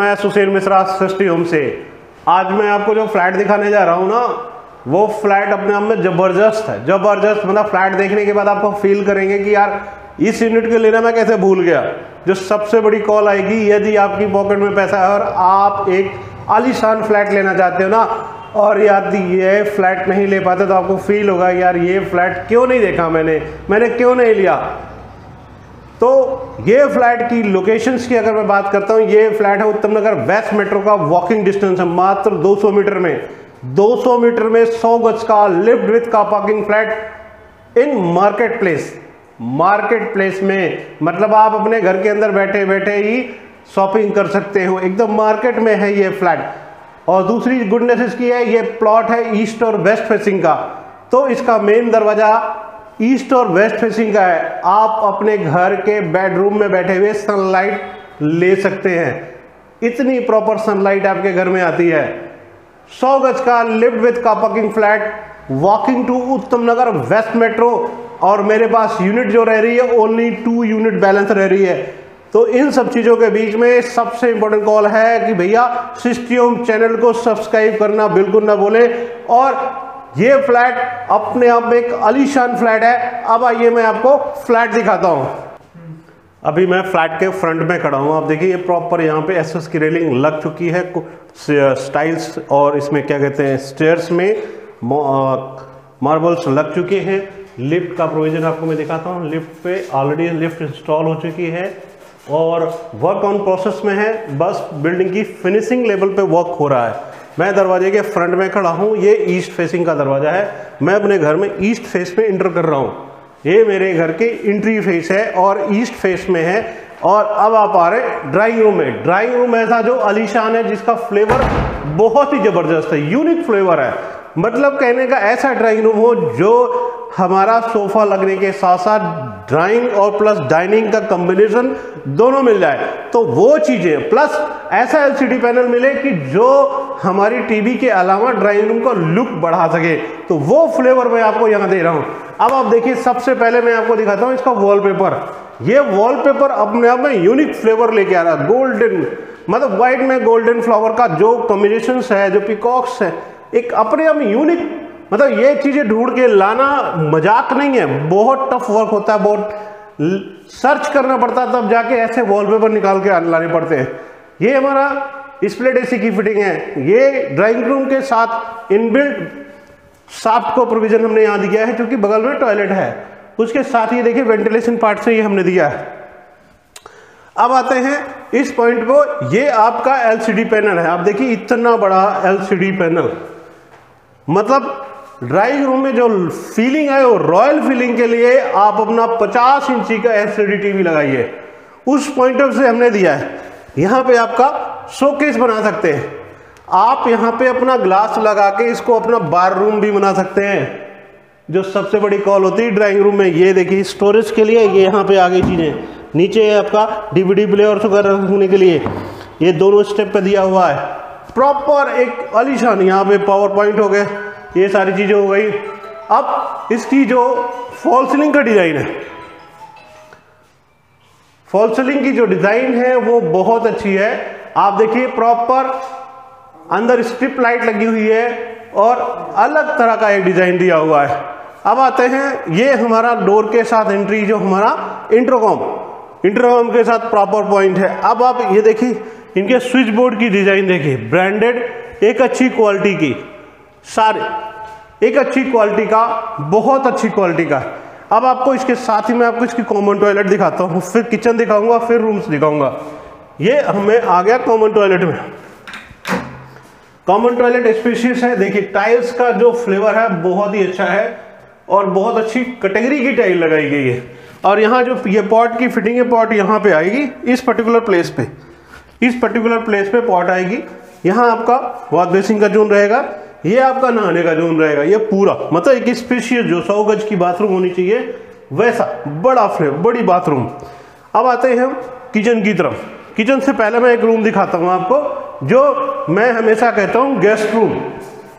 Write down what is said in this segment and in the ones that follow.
मैं सुशील मिश्रा सृष्टि होम से। आज मैं आपको जो फ्लैट दिखाने जा रहा हूँ ना, वो फ्लैट अपने आप में ज़बरदस्त है, ज़बरदस्त। मतलब फ्लैट देखने के बाद आपको फील करेंगे कि यार इस यूनिट को लेना मैं कैसे भूल गया। जो सबसे बड़ी कॉल आएगी यदि आपकी पॉकेट में पैसा है और आप एक आलीशान फ्लैट लेना चाहते हो ना, और यदि ये फ्लैट नहीं ले पाते तो आपको फील होगा यार ये फ्लैट क्यों नहीं देखा मैंने क्यों नहीं लिया। तो ये फ्लैट की लोकेशंस की अगर मैं बात करता हूँ, ये फ्लैट है उत्तम नगर वेस्ट मेट्रो का, वॉकिंग डिस्टेंस है मात्र 200 मीटर में। 200 मीटर में 100 गज का लिफ्ट विथ का parking flat in market place. Market place में मतलब आप अपने घर के अंदर बैठे बैठे ही शॉपिंग कर सकते हो, एकदम मार्केट में है ये फ्लैट। और दूसरी गुडनेस इसकी है, ये प्लॉट है ईस्ट और वेस्ट फेसिंग का, तो इसका मेन दरवाजा ईस्ट और वेस्ट फेसिंग का है। आप अपने घर के बेडरूम में बैठे हुए सनलाइट ले सकते हैं, इतनी प्रॉपर सनलाइट आपके घर में आती है। 100 गज का लिफ्ट विथ का पार्किंग फ्लैट, वॉकिंग टू उत्तम नगर वेस्ट मेट्रो। और मेरे पास यूनिट जो रह रही है ओनली 2 यूनिट बैलेंस रह रही है। तो इन सब चीज़ों के बीच में सबसे इंपॉर्टेंट कॉल है कि भैया सृष्टि होम चैनल को सब्सक्राइब करना बिल्कुल ना भूलें। और ये फ्लैट अपने आप में एक आलीशान फ्लैट है। अब आइए मैं आपको फ्लैट दिखाता हूँ। अभी मैं फ्लैट के फ्रंट में खड़ा हूँ, आप देखिए ये प्रॉपर यहाँ पे एसएस की रेलिंग लग चुकी है, स्टाइल्स और इसमें क्या कहते हैं स्टेयर्स में मार्बल्स लग चुके हैं। लिफ्ट का प्रोविजन आपको मैं दिखाता हूँ। लिफ्ट पे ऑलरेडी लिफ्ट इंस्टॉल हो चुकी है और वर्क ऑन प्रोसेस में है, बस बिल्डिंग की फिनिशिंग लेवल पे वर्क हो रहा है। मैं दरवाजे के फ्रंट में खड़ा हूँ, ये ईस्ट फेसिंग का दरवाजा है। मैं अपने घर में ईस्ट फेस में इंटर कर रहा हूँ। ये मेरे घर के एंट्री फेस है और ईस्ट फेस में है। और अब आप आ रहे ड्राइंग रूम में। ड्राइंग रूम ऐसा जो आलीशान है, जिसका फ्लेवर बहुत ही ज़बरदस्त है, यूनिक फ्लेवर है। मतलब कहने का ऐसा ड्राइंग रूम हो जो हमारा सोफा लगने के साथ साथ ड्राइंग और प्लस डाइनिंग का कॉम्बिनेशन दोनों मिल जाए, तो वो चीज़ें प्लस ऐसा एलसीडी पैनल मिले कि जो हमारी टीवी के अलावा ड्राइंग रूम का लुक बढ़ा सके, तो वो फ्लेवर मैं आपको यहाँ दे रहा हूँ। अब आप देखिए, सबसे पहले मैं आपको दिखाता हूँ इसका वॉलपेपर। ये वॉलपेपर अपने आप में यूनिक फ्लेवर लेके आ रहा है। गोल्डन मतलब व्हाइट में गोल्डन फ्लावर का जो कॉम्बिनेशन है, जो पिकॉक्स है, एक अपने आप में यूनिक। मतलब ये चीजें ढूंढ के लाना मजाक नहीं है, बहुत टफ वर्क होता है, बहुत सर्च करना पड़ता है, तब जाके ऐसे वॉलपेपर निकाल के लाने पड़ते हैं। ये हमारा स्प्लिट एसी की फिटिंग है। ये ड्राइंग रूम के साथ इनबिल्ट शाफ्ट को प्रोविजन हमने यहाँ दिया है, क्योंकि बगल में टॉयलेट है। उसके साथ ही देखिए वेंटिलेशन पार्ट से ये हमने दिया है। अब आते हैं इस पॉइंट को, ये आपका एलसीडी पैनल है। आप देखिए इतना बड़ा एलसीडी पैनल, मतलब ड्राइंग रूम में जो फीलिंग है वो रॉयल फीलिंग के लिए आप अपना 50 इंची का एलसीडी टीवी लगाइए, उस पॉइंट ऑफ से हमने दिया है। यहाँ पे आपका शोकेस बना सकते हैं आप, यहाँ पे अपना ग्लास लगा के इसको अपना बार रूम भी बना सकते हैं। जो सबसे बड़ी कॉल होती है ड्राइंग रूम में, ये देखिए स्टोरेज के लिए ये यहाँ पे आ गई चीज़ें। नीचे है आपका डीवीडी प्लेयर वगैरह रखने के लिए, ये दोनों स्टेप पे दिया हुआ है। प्रॉपर एक आलीशान, यहाँ पे पावर पॉइंट हो गए, ये सारी चीजें हो गई। अब इसकी जो फॉल सीलिंग का डिजाइन है, फॉल सीलिंग की जो डिजाइन है वो बहुत अच्छी है। आप देखिए प्रॉपर अंदर स्ट्रिप लाइट लगी हुई है और अलग तरह का एक डिजाइन दिया हुआ है। अब आते हैं, ये हमारा डोर के साथ एंट्री, जो हमारा इंटरकॉम के साथ प्रॉपर पॉइंट है। अब आप ये देखिए इनके स्विच बोर्ड की डिजाइन देखिए, ब्रांडेड, एक अच्छी क्वालिटी की, सारे एक अच्छी क्वालिटी का, बहुत अच्छी क्वालिटी का। अब आपको इसके साथ ही मैं आपको इसकी कॉमन टॉयलेट दिखाता हूँ, फिर किचन दिखाऊंगा, फिर रूम्स दिखाऊंगा। ये हमें आ गया कॉमन टॉयलेट में। कॉमन टॉयलेट स्पेशियस है। देखिए टाइल्स का जो फ्लेवर है बहुत ही अच्छा है और बहुत अच्छी कैटेगरी की टाइल लगाई गई है। और यहाँ जो ये पॉट की फिटिंग है, पॉट यहाँ पे आएगी इस पर्टिकुलर प्लेस पे, इस पर्टिकुलर प्लेस पे पॉट आएगी। यहाँ आपका वॉश बेसिंग का जोन रहेगा, ये आपका नहाने का जोन रहेगा। ये पूरा मतलब एक स्पेशियस जो 100 गज की बाथरूम होनी चाहिए वैसा बड़ा फ्लेवर, बड़ी बाथरूम। अब आते हैं हम किचन की तरफ। किचन से पहले मैं एक रूम दिखाता हूँ आपको, जो मैं हमेशा कहता हूँ गेस्ट रूम।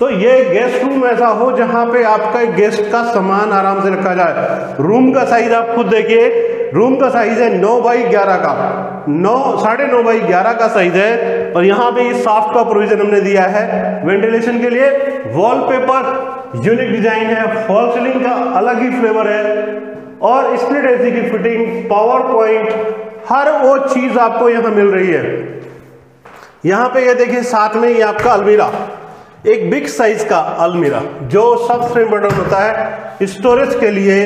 तो ये गेस्ट रूम ऐसा हो जहाँ पे आपका गेस्ट का सामान आराम से रखा जाए। रूम का साइज आप खुद देखिए, रूम का साइज है 9 बाई 11 का। 9.5 बाई 11 का साइज है और यहाँ पे इस सॉफ्ट का प्रोविजन हमने दिया है वेंटिलेशन के लिए। वॉलपेपर यूनिक डिजाइन है, फॉल सीलिंग का अलग ही फ्लेवर है और स्प्लिट एसी की फिटिंग, पावर पॉइंट, हर वो चीज आपको यहाँ मिल रही है। यहाँ पे ये देखिए साथ में ये आपका अलमीरा, एक बिग साइज का अलमीरा जो सबसे इम्पोर्टेंट होता है स्टोरेज के लिए,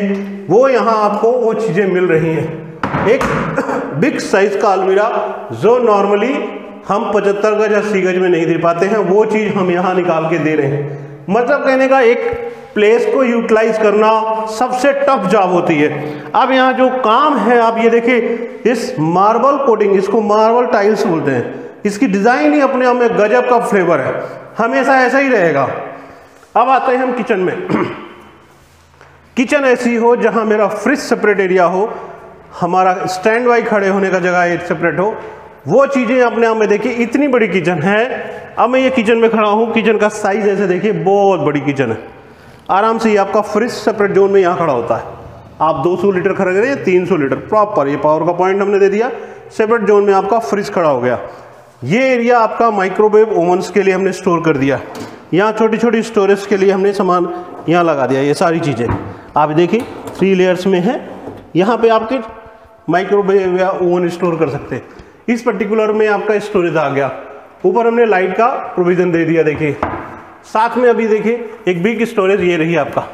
वो यहाँ आपको वो चीजें मिल रही हैं। एक बिग साइज का अलमीरा जो नॉर्मली हम 75 गज या 80 गज में नहीं दे पाते हैं, वो चीज हम यहाँ निकाल के दे रहे हैं। मतलब कहने का एक प्लेस को यूटिलाइज करना सबसे टफ जॉब होती है। अब यहाँ जो काम है आप ये देखिए, इस मार्बल कोटिंग, इसको मार्बल टाइल्स बोलते हैं, इसकी डिजाइन ही अपने आप में गजब का फ्लेवर है, हमेशा ऐसा ही रहेगा। अब आते हैं हम किचन में। किचन ऐसी हो जहां मेरा फ्रिज सेपरेट एरिया हो, हमारा स्टैंड बाई खड़े होने का जगह एक सेपरेट हो, वो चीजें अपने आप में देखिए। इतनी बड़ी किचन है। अब मैं ये किचन में खड़ा हूं, किचन का साइज ऐसे देखिए, बहुत बड़ी किचन है। आराम से ये आपका फ्रिज सेपरेट जोन में यहाँ खड़ा होता है। आप 200 लीटर खरीद रहे हैं, 300 लीटर प्रॉपर, ये पावर का पॉइंट हमने दे दिया। सेपरेट जोन में आपका फ्रिज खड़ा हो गया। ये एरिया आपका माइक्रोवेव ओवन्स के लिए हमने स्टोर कर दिया। यहाँ छोटी छोटी स्टोरेज के लिए हमने सामान यहाँ लगा दिया। ये सारी चीज़ें आप देखिए 3 लेयर्स में है। यहाँ पे आपके माइक्रोवेव या ओवन स्टोर कर सकते हैं। इस पर्टिकुलर में आपका स्टोरेज आ गया। ऊपर हमने लाइट का प्रोविजन दे दिया। देखिए साथ में अभी देखिए एक बिग स्टोरेज ये रही आपका,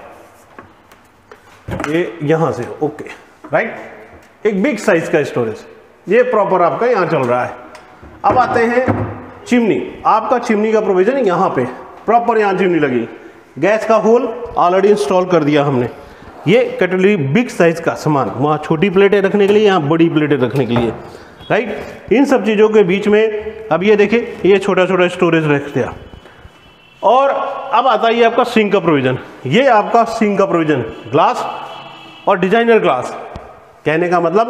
ये यहाँ से ओके राइट, एक बिग साइज का स्टोरेज ये प्रॉपर आपका यहाँ चल रहा है। अब आते हैं चिमनी। आपका चिमनी का प्रोविजन यहाँ पे प्रॉपर, यहाँ चिमनी लगी। गैस का होल ऑलरेडी इंस्टॉल कर दिया हमने। ये कैटेगरी बिग साइज का सामान, वहाँ छोटी प्लेटें रखने के लिए, यहाँ बड़ी प्लेटें रखने के लिए, राइट। इन सब चीज़ों के बीच में अब ये देखिए ये छोटा छोटा स्टोरेज रख दिया। और अब आता है ये आपका सिंक का प्रोविजन। ये आपका सिंक का प्रोविजन, ग्लास और डिजाइनर ग्लास। कहने का मतलब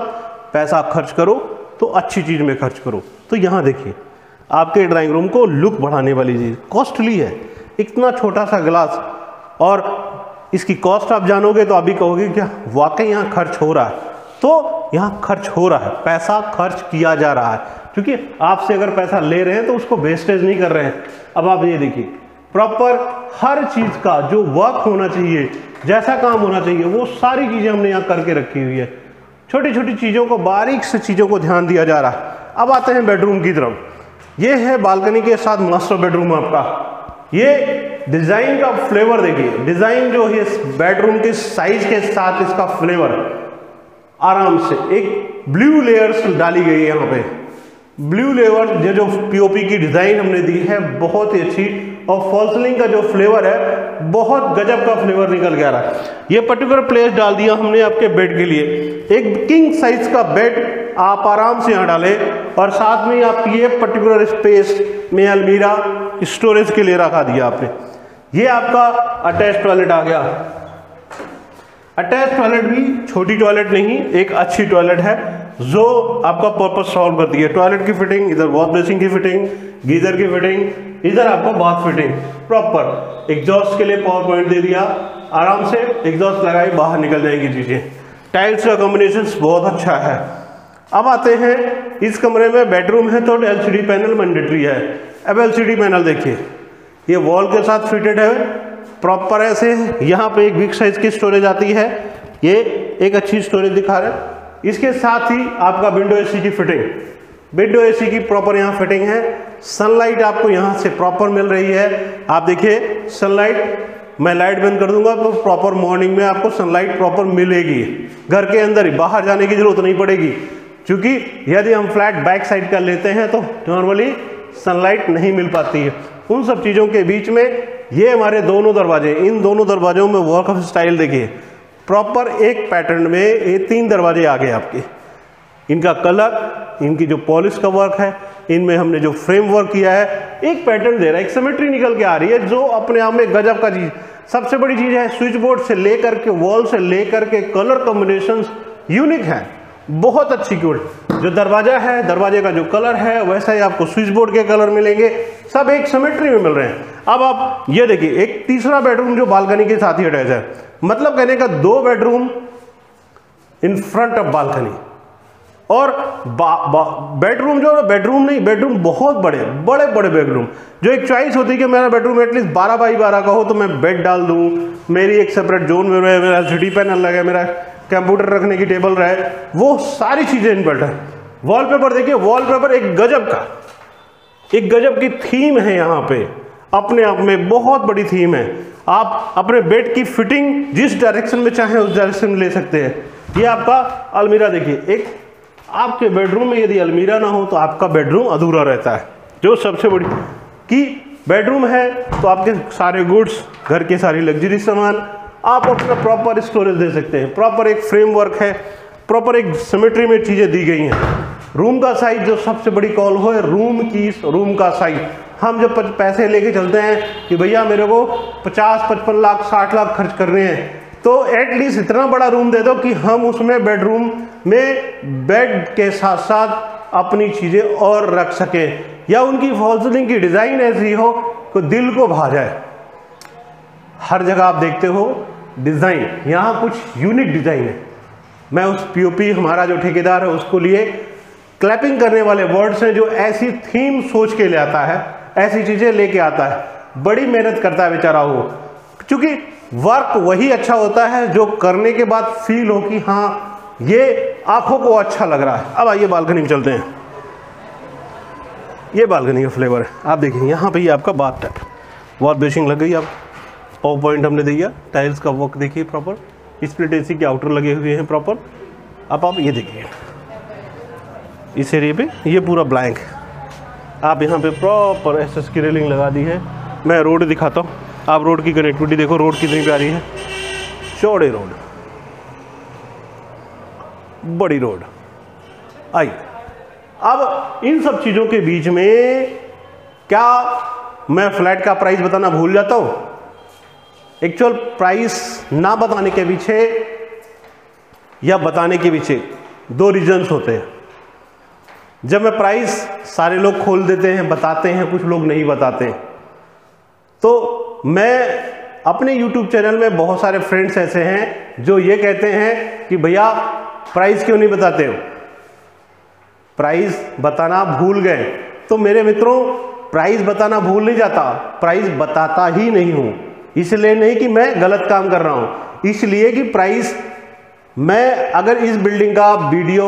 पैसा खर्च करो तो अच्छी चीज़ में खर्च करो। तो यहाँ देखिए आपके ड्राइंग रूम को लुक बढ़ाने वाली चीज़, कॉस्टली है इतना छोटा सा ग्लास, और इसकी कॉस्ट आप जानोगे तो आप भी कहोगे क्या वाकई यहाँ खर्च हो रहा है। तो यहाँ खर्च हो रहा है, पैसा खर्च किया जा रहा है, क्योंकि आपसे अगर पैसा ले रहे हैं तो उसको वेस्टेज नहीं कर रहे हैं। अब आप ये देखिए प्रॉपर हर चीज़ का जो वर्क होना चाहिए, जैसा काम होना चाहिए, वो सारी चीज़ें हमने यहाँ करके रखी हुई है। छोटी छोटी चीज़ों को, बारीक से चीज़ों को ध्यान दिया जा रहा है। अब आते हैं बेडरूम की तरफ। ये है बालकनी के साथ मास्टर बेडरूम आपका। ये डिज़ाइन का फ्लेवर देखिए, डिज़ाइन जो है इस बेडरूम के साइज के साथ इसका फ्लेवर, आराम से एक ब्लू लेयर्स डाली गई है यहाँ पे। ब्लू लेयर ये जो पीओपी की डिज़ाइन हमने दी है बहुत ही अच्छी, और फॉल सीलिंग का जो फ्लेवर है बहुत गजब का फ्लेवर निकल के आ रहा है। ये पर्टिकुलर प्लेस डाल दिया हमने आपके बेड के लिए। एक किंग साइज का बेड आप आराम से यहाँ डालें, और साथ में आप ये पर्टिकुलर स्पेस में अलमीरा स्टोरेज के लिए रखा दिया आपने। ये आपका अटैच टॉयलेट आ गया। अटैच टॉयलेट भी छोटी टॉयलेट नहीं, एक अच्छी टॉयलेट है जो आपका पर्पस सॉल्व करती है। टॉयलेट की फिटिंग, इधर वॉश बेसिन की फिटिंग, गीजर की फिटिंग, इधर आपको बाथ फिटिंग, प्रॉपर एग्जॉस्ट के लिए पावर पॉइंट दे दिया। आराम से एग्जॉस्ट लगाई, बाहर निकल जाएंगी चीज़ें। टाइल्स का कॉम्बिनेशन बहुत अच्छा है। अब आते हैं इस कमरे में, बेडरूम है तो एलसीडी पैनल मैंडेटरी है। अब एलसीडी पैनल देखिए, ये वॉल के साथ फिटेड है प्रॉपर ऐसे। यहाँ पे एक बिग साइज की स्टोरेज आती है, ये एक अच्छी स्टोरेज दिखा रहे हैं। इसके साथ ही आपका विंडो एसी की फिटिंग, विंडो एसी की प्रॉपर यहाँ फिटिंग है। सनलाइट आपको यहाँ से प्रॉपर मिल रही है। आप देखिए सनलाइट, मैं लाइट बंद कर दूंगा तो प्रॉपर मॉर्निंग में आपको सनलाइट प्रॉपर मिलेगी। घर के अंदर ही, बाहर जाने की जरूरत नहीं पड़ेगी, क्योंकि यदि हम फ्लैट बैक साइड का लेते हैं तो नॉर्मली सनलाइट नहीं मिल पाती है। उन सब चीज़ों के बीच में ये हमारे दोनों दरवाजे, इन दोनों दरवाजों में वर्क ऑफ स्टाइल देखिए प्रॉपर एक पैटर्न में ये 3 दरवाजे आ गए आपके। इनका कलर, इनकी जो पॉलिश का वर्क है, इनमें हमने जो फ्रेम वर्क किया है, एक पैटर्न दे रहा है, एक सिमेट्री निकल के आ रही है जो अपने आप में गजब का चीज। सबसे बड़ी चीज है स्विच बोर्ड से लेकर के वॉल से लेकर के कलर कॉम्बिनेशंस यूनिक है, बहुत अच्छी क्यूट। जो दरवाजा है, दरवाजे का जो कलर है वैसा ही आपको स्विच बोर्ड के कलर मिलेंगे, सब एक सिमेट्री में मिल रहे हैं। अब आप ये देखिए एक तीसरा बेडरूम जो बालकनी के साथ ही अटैच है, मतलब कहने का 2 bedroom in front of balcony. और बेडरूम जो है, बेडरूम नहीं, बेडरूम बहुत बड़े बड़े बड़े बेडरूम, जो एक चॉइस होती है कि मेरा बेडरूम एटलीस्ट 12 बाई 12 का हो तो मैं बेड डाल दूँ, मेरी एक सेपरेट जोन में रहे, मेरा सिटी पैनल लगे, मेरा कंप्यूटर रखने की टेबल रहे, वो सारी चीज़ें इनबिल्ट है। वॉलपेपर देखिए, वॉलपेपर एक गजब का, एक गजब की थीम है यहाँ पे, अपने आप में बहुत बड़ी थीम है। आप अपने बेड की फिटिंग जिस डायरेक्शन में चाहें उस डायरेक्शन में ले सकते हैं। ये आपका अलमीरा देखिए, एक आपके बेडरूम में यदि अलमीरा ना हो तो आपका बेडरूम अधूरा रहता है। जो सबसे बड़ी कि बेडरूम है तो आपके सारे गुड्स, घर के सारी लग्जरी सामान आप अपना प्रॉपर स्टोरेज दे सकते हैं। प्रॉपर एक फ्रेमवर्क है, प्रॉपर एक सिमेट्री में चीज़ें दी गई हैं। रूम का साइज जो सबसे बड़ी कॉल हो है रूम का साइज। हम जब पैसे लेके चलते हैं कि भैया मेरे को 50-55 लाख 60 लाख खर्च करने हैं, तो एटलीस्ट इतना बड़ा रूम दे दो कि हम उसमें बेडरूम में बेड के साथ साथ अपनी चीज़ें और रख सकें, या उनकी फॉल सीलिंग की डिज़ाइन ऐसी हो कि दिल को भा जाए। हर जगह आप देखते हो डिज़ाइन, यहाँ कुछ यूनिक डिज़ाइन है। मैं उस पीओपी हमारा जो ठेकेदार है उसको लिए क्लैपिंग करने वाले वर्ड्स हैं, जो ऐसी थीम सोच के ले आता है, ऐसी चीज़ें लेके आता है, बड़ी मेहनत करता है बेचारा वो। क्योंकि वर्क वही अच्छा होता है जो करने के बाद फील हो कि हाँ ये आंखों को अच्छा लग रहा है। अब आइए बालकनी में चलते हैं। ये बालकनी का फ्लेवर है, आप देखिए यहाँ पे ये आपका बाथ टब, वॉल बेसिंग लग गई, आप पावर पॉइंट हमने दिया, टाइल्स का वर्क देखिए प्रॉपर, स्प्लिट एसी के आउटर लगे हुए हैं प्रॉपर। अब आप ये देखिए इस एरिया पे ये पूरा ब्लैंक, आप यहाँ पे प्रॉपर एसएस की रेलिंग लगा दी है। मैं रोड दिखाता हूँ, आप रोड की कनेक्टिविटी देखो, रोड कितनी प्यारी है, चौड़े रोड, बड़ी रोड। आई अब इन सब चीज़ों के बीच में क्या मैं फ्लैट का प्राइस बताना भूल जाता हूँ? एक्चुअल प्राइस ना बताने के पीछे या बताने के पीछे दो रीजन्स होते हैं। जब मैं प्राइस, सारे लोग खोल देते हैं, बताते हैं, कुछ लोग नहीं बताते हैं। तो मैं अपने YouTube चैनल में बहुत सारे फ्रेंड्स ऐसे हैं जो ये कहते हैं कि भैया प्राइस क्यों नहीं बताते हो, प्राइस बताना भूल गए। तो मेरे मित्रों, प्राइस बताना भूल नहीं जाता, प्राइस बताता ही नहीं हूँ। इसलिए नहीं कि मैं गलत काम कर रहा हूँ, इसलिए कि प्राइस मैं अगर इस बिल्डिंग का वीडियो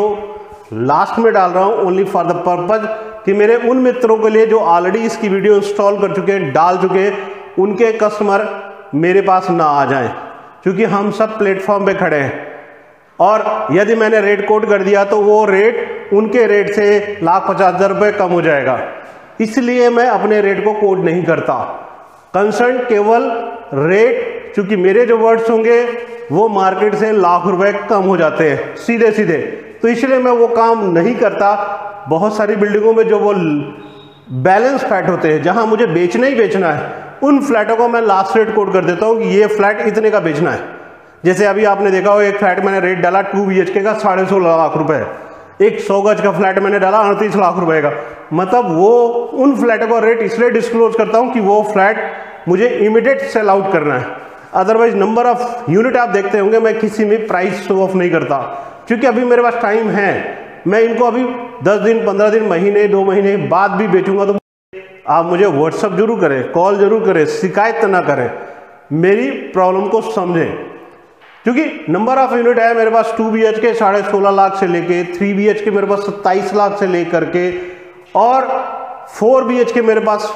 लास्ट में डाल रहा हूँ ओनली फॉर द पर्पज कि मेरे उन मित्रों के लिए जो ऑलरेडी इसकी वीडियो इंस्टॉल कर चुके हैं, डाल चुके हैं, उनके कस्टमर मेरे पास ना आ जाएं, क्योंकि हम सब प्लेटफॉर्म पे खड़े हैं। और यदि मैंने रेट कोट कर दिया तो वो रेट उनके रेट से 1,50,000 रुपये कम हो जाएगा। इसलिए मैं अपने रेट को कोट नहीं करता। कंसर्न केवल रेट, क्योंकि मेरे जो वर्ड्स होंगे वो मार्केट से लाख रुपए कम हो जाते हैं सीधे सीधे, तो इसलिए मैं वो काम नहीं करता। बहुत सारी बिल्डिंगों में जो वो बैलेंस फ्लैट होते हैं, जहां मुझे बेचना ही बेचना है, उन फ्लैटों को मैं लास्ट रेट कोट कर देता हूं कि ये फ्लैट इतने का बेचना है। जैसे अभी आपने देखा हो, एक फ्लैट मैंने रेट डाला 2 BHK का 16.5 लाख रुपए, एक 100 गज का फ्लैट मैंने डाला 38 लाख रुपए का। मतलब वो उन फ्लैटों का रेट इसलिए डिस्क्लोज करता हूं कि वो फ्लैट मुझे इमीडिएट सेल आउट करना है। अदरवाइज नंबर ऑफ यूनिट आप देखते होंगे, मैं किसी में प्राइस शो ऑफ नहीं करता, क्योंकि अभी मेरे पास टाइम है। मैं इनको अभी 10 दिन, 15 दिन, महीने, 2 महीने बाद भी बेचूंगा। तो आप मुझे व्हाट्सअप जरूर करें, कॉल जरूर करें, शिकायत ना करें, मेरी प्रॉब्लम को समझें। क्योंकि नंबर ऑफ यूनिट है मेरे पास 2 BHK 16.5 लाख से लेके, 3 BHK मेरे पास 27 लाख से लेकर के, और 4 BHK मेरे पास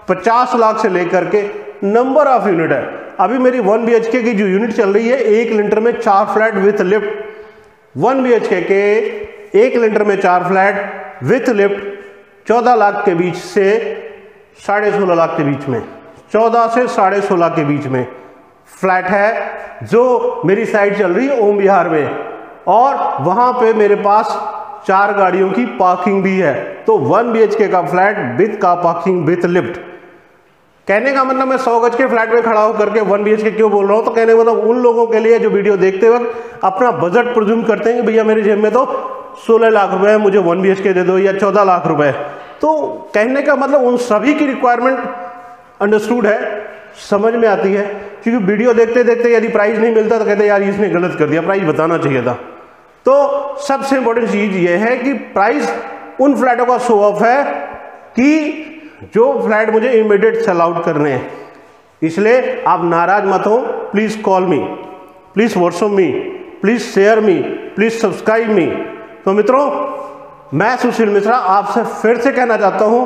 50 लाख से लेकर के नंबर ऑफ यूनिट है। अभी मेरी 1 BHK की जो यूनिट चल रही है, 1 लिंटर में 4 फ्लैट विथ लिफ्ट, 1 BHK के 1 लिंटर में 4 फ्लैट विथ लिफ्ट 14 लाख के बीच से 16.5 लाख के बीच में, 14 से 16.5 के बीच में फ्लैट है जो मेरी साइड चल रही है ओम विहार में, और वहां पे मेरे पास 4 गाड़ियों की पार्किंग भी है। तो 1 BHK का flat with car parking with lift. कहने का मतलब मैं 100 गज के फ्लैट में खड़ा होकर के 1 BHK क्यों बोल रहा हूं, तो कहने का मतलब उन लोगों के लिए जो वीडियो देखते वक्त अपना बजट प्रोज्यूम करते हैं कि भैया मेरे जेब में तो 16 लाख रुपए है, मुझे 1 BHK दे दो, या 14 लाख रुपए। तो कहने का मतलब उन सभी की रिक्वायरमेंट अंडरस्टूड है, समझ में आती है। क्योंकि वीडियो देखते देखते यदि प्राइस नहीं मिलता तो कहते यार इसने गलत कर दिया, प्राइस बताना चाहिए था। तो सबसे इंपॉर्टेंट चीज ये है कि प्राइस उन फ्लैटों का शो ऑफ है कि जो फ्लैट मुझे इमीडिएट सेल आउट करने हैं। इसलिए आप नाराज मत हो, please call me, please WhatsApp me, please share me, please subscribe मी। तो मित्रों, मैं सुशील मिश्रा आपसे फिर से कहना चाहता हूं,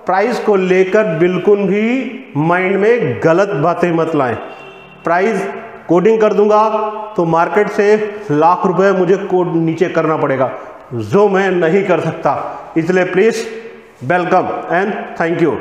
प्राइस को लेकर बिल्कुल भी माइंड में गलत बातें मत लाएं। प्राइस कोडिंग कर दूंगा तो मार्केट से लाख रुपए मुझे कोड नीचे करना पड़ेगा, जो मैं नहीं कर सकता। इसलिए please welcome and thank you.